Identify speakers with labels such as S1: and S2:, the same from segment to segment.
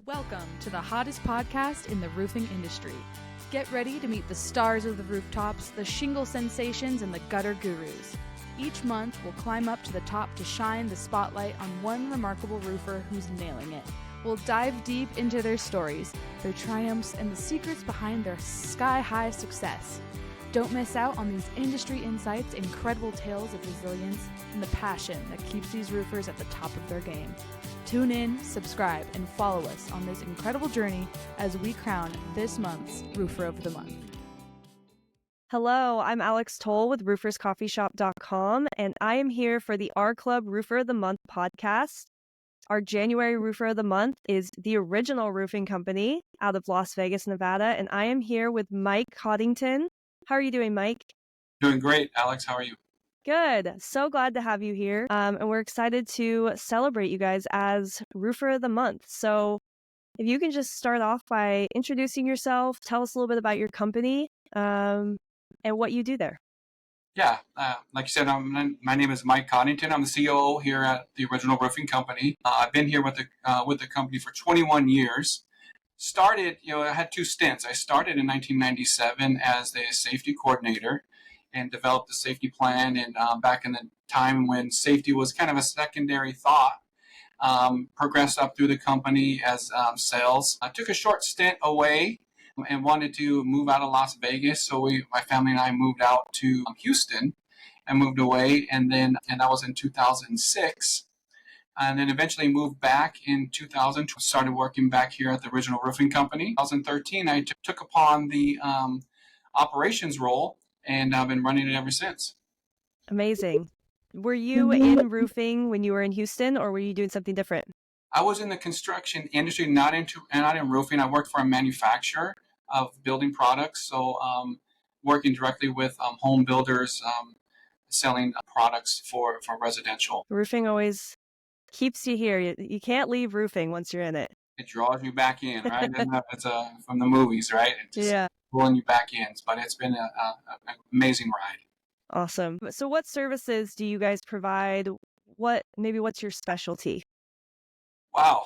S1: Welcome to the hottest podcast in the roofing industry. Get ready to meet the stars of the rooftops, the shingle sensations, and the gutter gurus. Each month, we'll climb up to the top to shine the spotlight on one remarkable roofer who's nailing it. We'll dive deep into their stories, their triumphs, and the secrets behind their sky-high success. Don't miss out on these industry insights, incredible tales of resilience, and the passion that keeps these roofers at the top of their game. Tune in, subscribe, and follow us on this incredible journey as we crown this month's Roofer of the Month.
S2: Hello, I'm Alex Tolle with rooferscoffeeshop.com, and I am here for the R Club Roofer of the Month podcast. Our January Roofer of the Month is the Original Roofing Company out of Las Vegas, Nevada, and I am here with Mike Coddington. How are you doing, Mike?
S3: Doing great, Alex. How are you?
S2: Good. So glad to have you here. And we're excited to celebrate you guys as Roofer of the Month. So if you can just start off by introducing yourself, tell us a little bit about your company and what you do there.
S3: Yeah, like you said, my name is Mike Coddington. I'm the COO here at the Original Roofing Company. I've been here with the company for 21 years. I had two stints. I started in 1997 as the safety coordinator and developed the safety plan. And back in the time when safety was kind of a secondary thought, progressed up through the company as sales. I took a short stint away and wanted to move out of Las Vegas. So my family and I moved out to Houston and moved away. And that was in 2006. And then eventually moved back in 2000, started working back here at the Original Roofing Company. 2013, I took upon the operations role, and I've been running it ever since.
S2: Amazing. Were you in roofing when you were in Houston, or were you doing something different?
S3: I was in the construction industry, not in roofing. I worked for a manufacturer of building products, so working directly with home builders, selling products for residential.
S2: Roofing always keeps you here. You can't leave roofing once you're in it.
S3: It draws you back in, right? It's from the movies, right? It's pulling you back in. But it's been an amazing ride.
S2: Awesome. So what services do you guys provide? What's your specialty?
S3: Wow.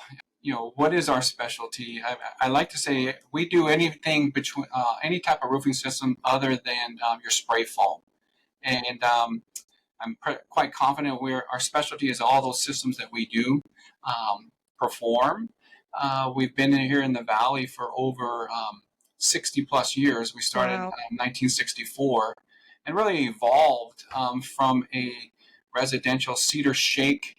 S3: What is our specialty? I like to say we do anything between any type of roofing system other than your spray foam. And I'm quite confident our specialty is all those systems that we do perform. We've been here in the Valley for over 60 plus years. We started in 1964 and really evolved from a residential cedar shake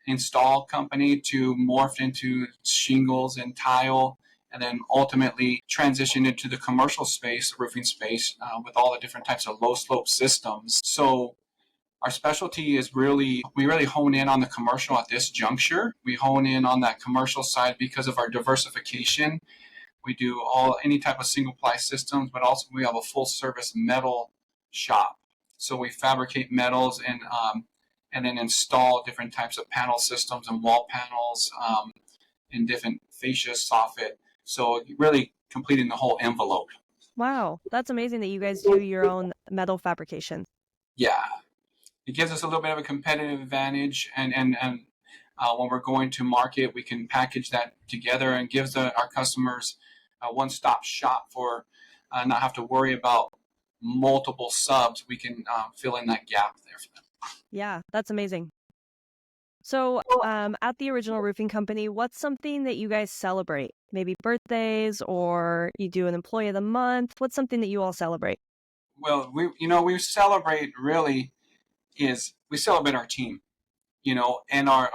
S3: install company to morphed into shingles and tile, and then ultimately transitioned into the commercial space, the roofing space, with all the different types of low slope systems. So our specialty is we really hone in on the commercial at this juncture. We hone in on that commercial side because of our diversification. We do any type of single ply systems, but also we have a full service metal shop. So we fabricate metals and then install different types of panel systems and wall panels in different fascia, soffit. So really completing the whole envelope.
S2: Wow, that's amazing that you guys do your own metal fabrication.
S3: Yeah. It gives us a little bit of a competitive advantage, and when we're going to market, we can package that together and gives our customers a one-stop shop for not have to worry about multiple subs. We can fill in that gap there for them.
S2: Yeah, that's amazing. So at the Original Roofing Company, what's something that you guys celebrate? Maybe birthdays, or you do an employee of the month? What's something that you all celebrate?
S3: Well, we celebrate we celebrate our team, and our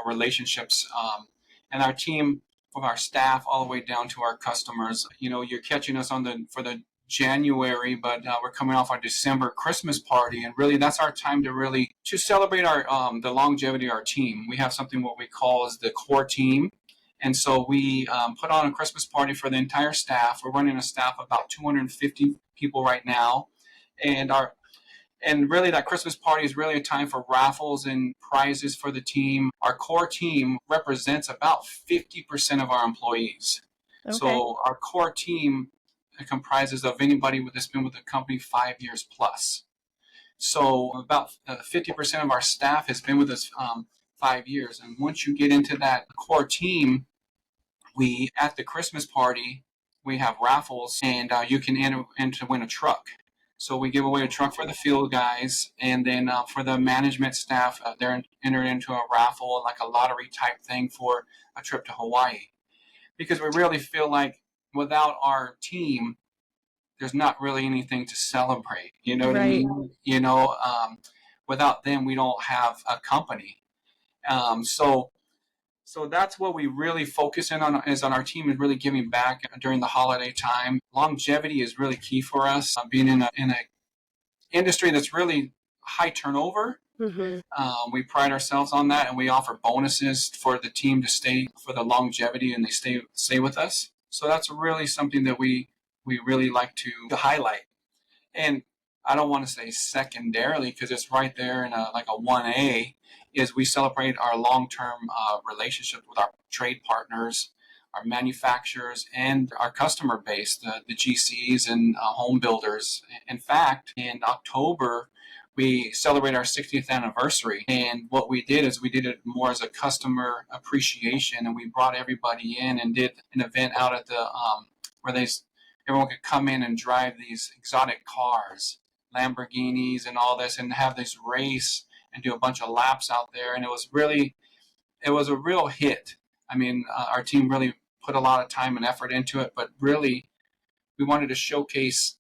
S3: relationships, and our team from our staff all the way down to our customers. You're catching us for the January, but we're coming off our December Christmas party, and really that's our time to celebrate the longevity of our team. We have something what we call is the core team, and so we put on a Christmas party for the entire staff. We're running a staff of about 250 people right now, and really that Christmas party is really a time for raffles and prizes for the team. Our core team represents about 50% of our employees. Okay. So our core team comprises of anybody that's been with the company 5 years plus. So about 50% of our staff has been with us 5 years. And once you get into that core team, we, at the Christmas party, we have raffles, and you can enter to win a truck. So we give away a truck for the field guys, and then for the management staff, they're entered into a raffle, like a lottery type thing for a trip to Hawaii. Because we really feel like without our team, there's not really anything to celebrate. You know what I
S2: Right.
S3: mean? Without them, we don't have a company. So that's what we really focus in on, is on our team and really giving back during the holiday time. Longevity is really key for us. Being in a industry that's really high turnover, we pride ourselves on that, and we offer bonuses for the team to stay for the longevity, and they stay with us. So that's really something that we really like to highlight. And I don't want to say secondarily, because it's right there in like a 1A, is we celebrate our long-term relationship with our trade partners, our manufacturers, and our customer base, the GCs and home builders. In fact, in October, we celebrate our 60th anniversary. And what we did is we did it more as a customer appreciation, and we brought everybody in and did an event out at the where everyone could come in and drive these exotic cars, Lamborghinis and all this, and have this race and do a bunch of laps out there. And it was a real hit. I mean, our team really put a lot of time and effort into it, but really we wanted to showcase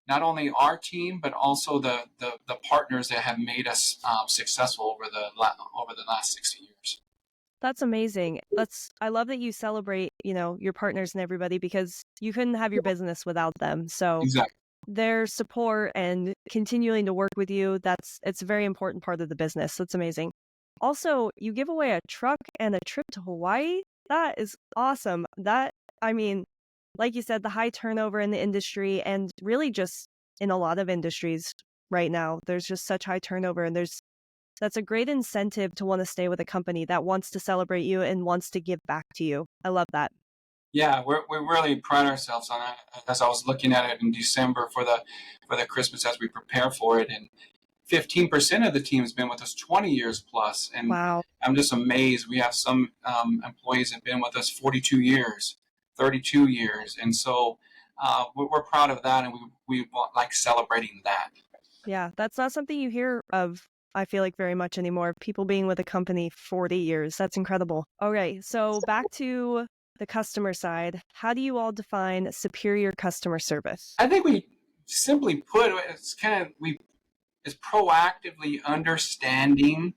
S3: not only our team, but also the partners that have made us successful over the last 60 years.
S2: That's amazing. I love that you celebrate, your partners and everybody, because you couldn't have your business without them. So
S3: Exactly.
S2: their support and continuing to work with you, it's a very important part of the business. That's amazing. Also, you give away a truck and a trip to Hawaii. That is awesome. Like you said, the high turnover in the industry, and really just in a lot of industries right now, there's just such high turnover, and that's a great incentive to want to stay with a company that wants to celebrate you and wants to give back to you. I love that.
S3: Yeah, we really pride ourselves on it. As I was looking at it in December for the Christmas as we prepare for it, and 15% of the team has been with us 20 years plus, and
S2: Wow.
S3: I'm just amazed. We have some employees that have been with us 42 years, 32 years, and so we're proud of that, and we like celebrating that.
S2: Yeah, that's not something you hear of, I feel like, very much anymore. People being with a company 40 years. That's incredible. Okay, so back to the customer side. How do you all define superior customer service?
S3: I think we simply put it's proactively understanding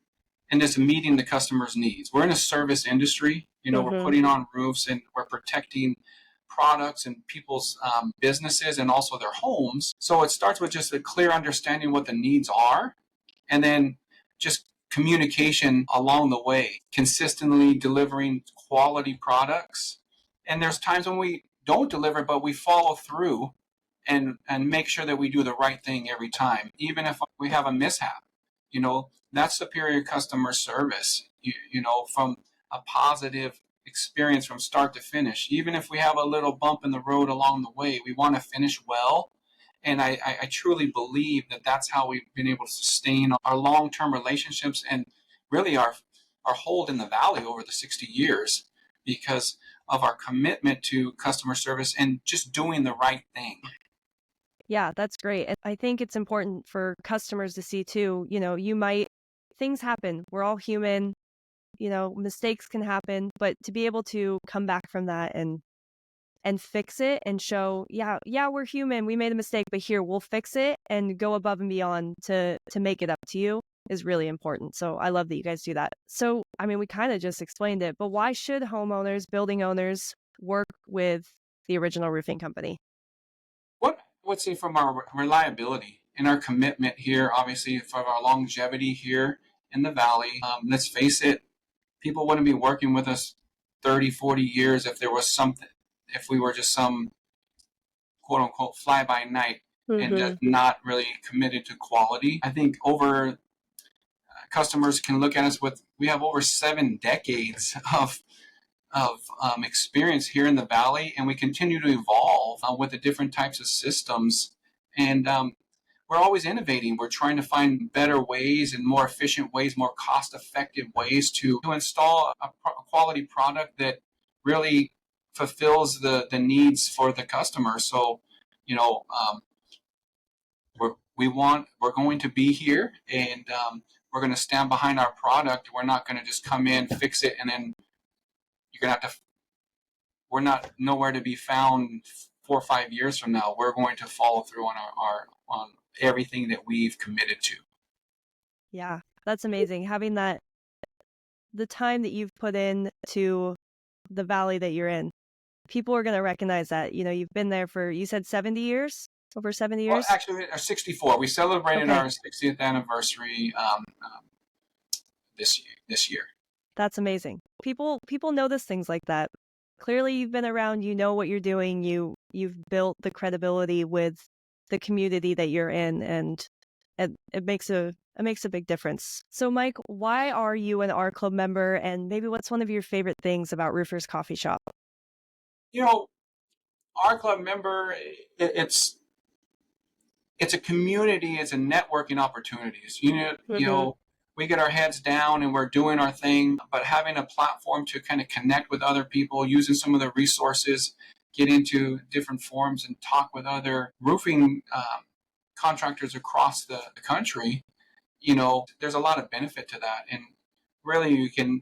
S3: and just meeting the customer's needs. We're in a service industry. We're putting on roofs, and we're protecting products and people's businesses and also their homes. So it starts with just a clear understanding what the needs are, and then just communication along the way, consistently delivering quality products. And there's times when we don't deliver, but we follow through and make sure that we do the right thing every time, even if we have a mishap. That's superior customer service, from a positive experience from start to finish. Even if we have a little bump in the road along the way, we want to finish well. And I truly believe that that's how we've been able to sustain our long-term relationships and really our hold in the valley over the 60 years, because of our commitment to customer service and just doing the right thing.
S2: Yeah, that's great. And I think it's important for customers to see too, things happen. We're all human, mistakes can happen, but to be able to come back from that and fix it and show, yeah, we're human. We made a mistake, but here, we'll fix it and go above and beyond to make it up to you is really important. So I love that you guys do that. So, we kind of just explained it, but why should homeowners, building owners work with the Original Roofing Company?
S3: What I would say, from our reliability and our commitment here, obviously, for our longevity here in the Valley, let's face it, people wouldn't be working with us 30, 40 years if we were just some quote unquote fly by night and just not really committed to quality. I think customers can look at us we have over 7 decades of experience here in the Valley, and we continue to evolve with the different types of systems. And we're always innovating. We're trying to find better ways and more efficient ways, more cost-effective ways to install a quality product that really fulfills the needs for the customer. So, you know, we're going to be here, and we're going to stand behind our product. We're not going to just come in, fix it, and then you're going to have to. We're not nowhere to be found 4 or 5 years from now. We're going to follow through on our on everything that we've committed to.
S2: Yeah, that's amazing. Having the time that you've put in to the valley that you're in, people are going to recognize that. You've been there for, you said 70 years, over 70
S3: Well,
S2: years?
S3: actually, 64. We celebrated our 60th anniversary this year.
S2: That's amazing. People notice things like that. Clearly, you've been around. You know what you're doing. You've built the credibility with the community that you're in, and it makes a big difference. So, Mike, why are you an R Club member, and maybe what's one of your favorite things about Roofer's Coffee Shop?
S3: R Club member, it's a community, it's a networking opportunities. We get our heads down and we're doing our thing, but having a platform to kind of connect with other people, using some of the resources, get into different forums and talk with other roofing contractors across the country, there's a lot of benefit to that. And really you can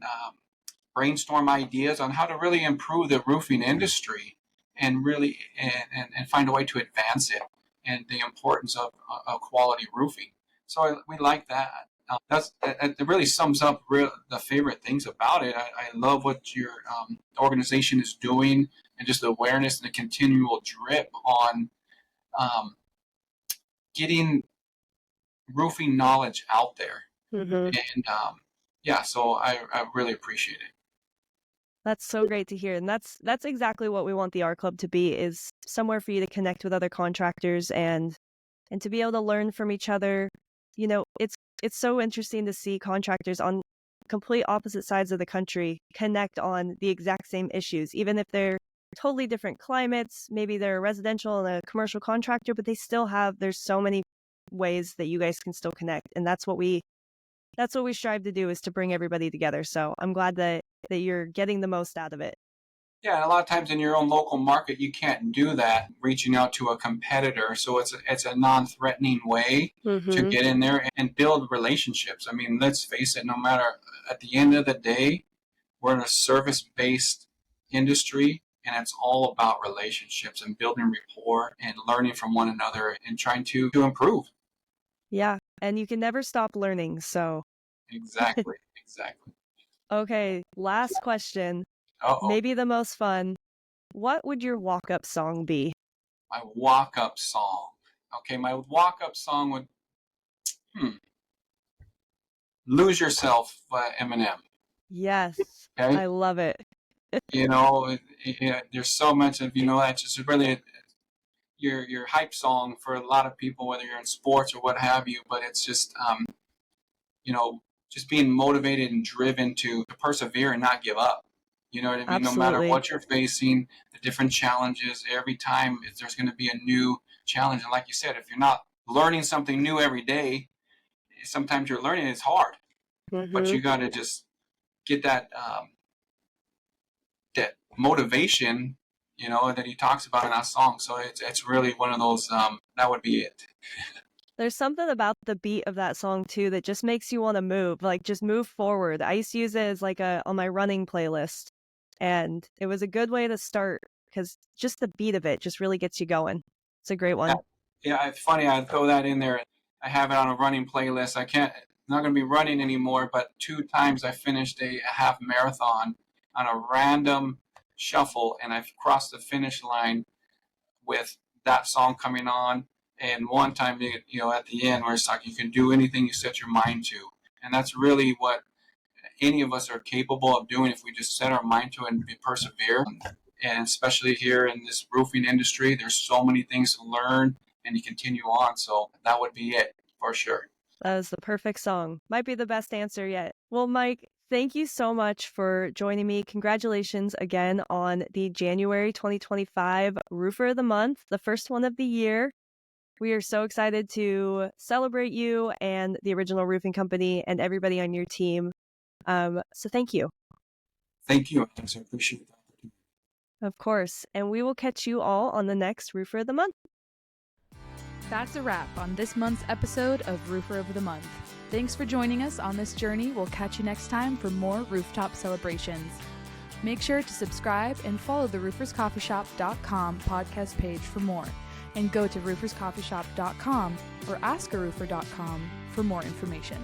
S3: brainstorm ideas on how to really improve the roofing industry and really and find a way to advance it and the importance of quality roofing. So we like that. It really sums up the favorite things about it. I love what your organization is doing, and just the awareness and the continual drip on getting roofing knowledge out there.
S2: Mm-hmm.
S3: And so I really appreciate it.
S2: That's so great to hear. And that's exactly what we want the R Club to be, is somewhere for you to connect with other contractors and to be able to learn from each other. It's so interesting to see contractors on complete opposite sides of the country connect on the exact same issues, even if they're totally different climates. Maybe they're a residential and a commercial contractor, but there's so many ways that you guys can still connect. And that's what we strive to do, is to bring everybody together. So I'm glad that you're getting the most out of it.
S3: Yeah, and a lot of times in your own local market, you can't do that, reaching out to a competitor. So it's a non-threatening way to get in there and build relationships. I mean, let's face it, no matter, at the end of the day, we're in a service-based industry, and it's all about relationships and building rapport and learning from one another and trying to improve.
S2: Yeah, and you can never stop learning, so.
S3: Exactly.
S2: Okay, last question.
S3: Uh-oh.
S2: Maybe the most fun. What would your walk-up song be?
S3: My walk-up song. Okay, my walk-up song would Lose Yourself by Eminem.
S2: Yes,
S3: okay?
S2: I love it.
S3: There's so much of, that's just really your hype song for a lot of people, whether you're in sports or what have you, but it's just, just being motivated and driven to persevere and not give up. You know what I mean?
S2: Absolutely.
S3: No matter what you're facing, the different challenges, every time there's going to be a new challenge. And like you said, if you're not learning something new every day, sometimes you're learning, it's hard. But you got to just get that that motivation, that he talks about in that song. So it's really one of those, that would be it.
S2: There's something about the beat of that song too that just makes you want to move, like just move forward. I used to use it as on my running playlist, and it was a good way to start because just the beat of it just really gets you going. It's a great one.
S3: Yeah, it's funny. I throw that in there. I have it on a running playlist. I'm not going to be running anymore, but 2 times I finished a half marathon on a random shuffle, and I've crossed the finish line with that song coming on. And one time, at the end, where it's like you can do anything you set your mind to. And that's really what any of us are capable of doing if we just set our mind to it and persevere. And especially here in this roofing industry, there's so many things to learn and to continue on. So that would be it for sure.
S2: That is the perfect song. Might be the best answer yet. Well, Mike, thank you so much for joining me. Congratulations again on the January 2025 Roofer of the Month, the first one of the year. We are so excited to celebrate you and the Original Roofing Company and everybody on your team. So thank you.
S3: Thank you. I appreciate that.
S2: Of course. And we will catch you all on the next Roofer of the Month.
S1: That's a wrap on this month's episode of Roofer of the Month. Thanks for joining us on this journey. We'll catch you next time for more rooftop celebrations. Make sure to subscribe and follow the rooferscoffeeshop.com podcast page for more. And go to rooferscoffeeshop.com or askaroofer.com for more information.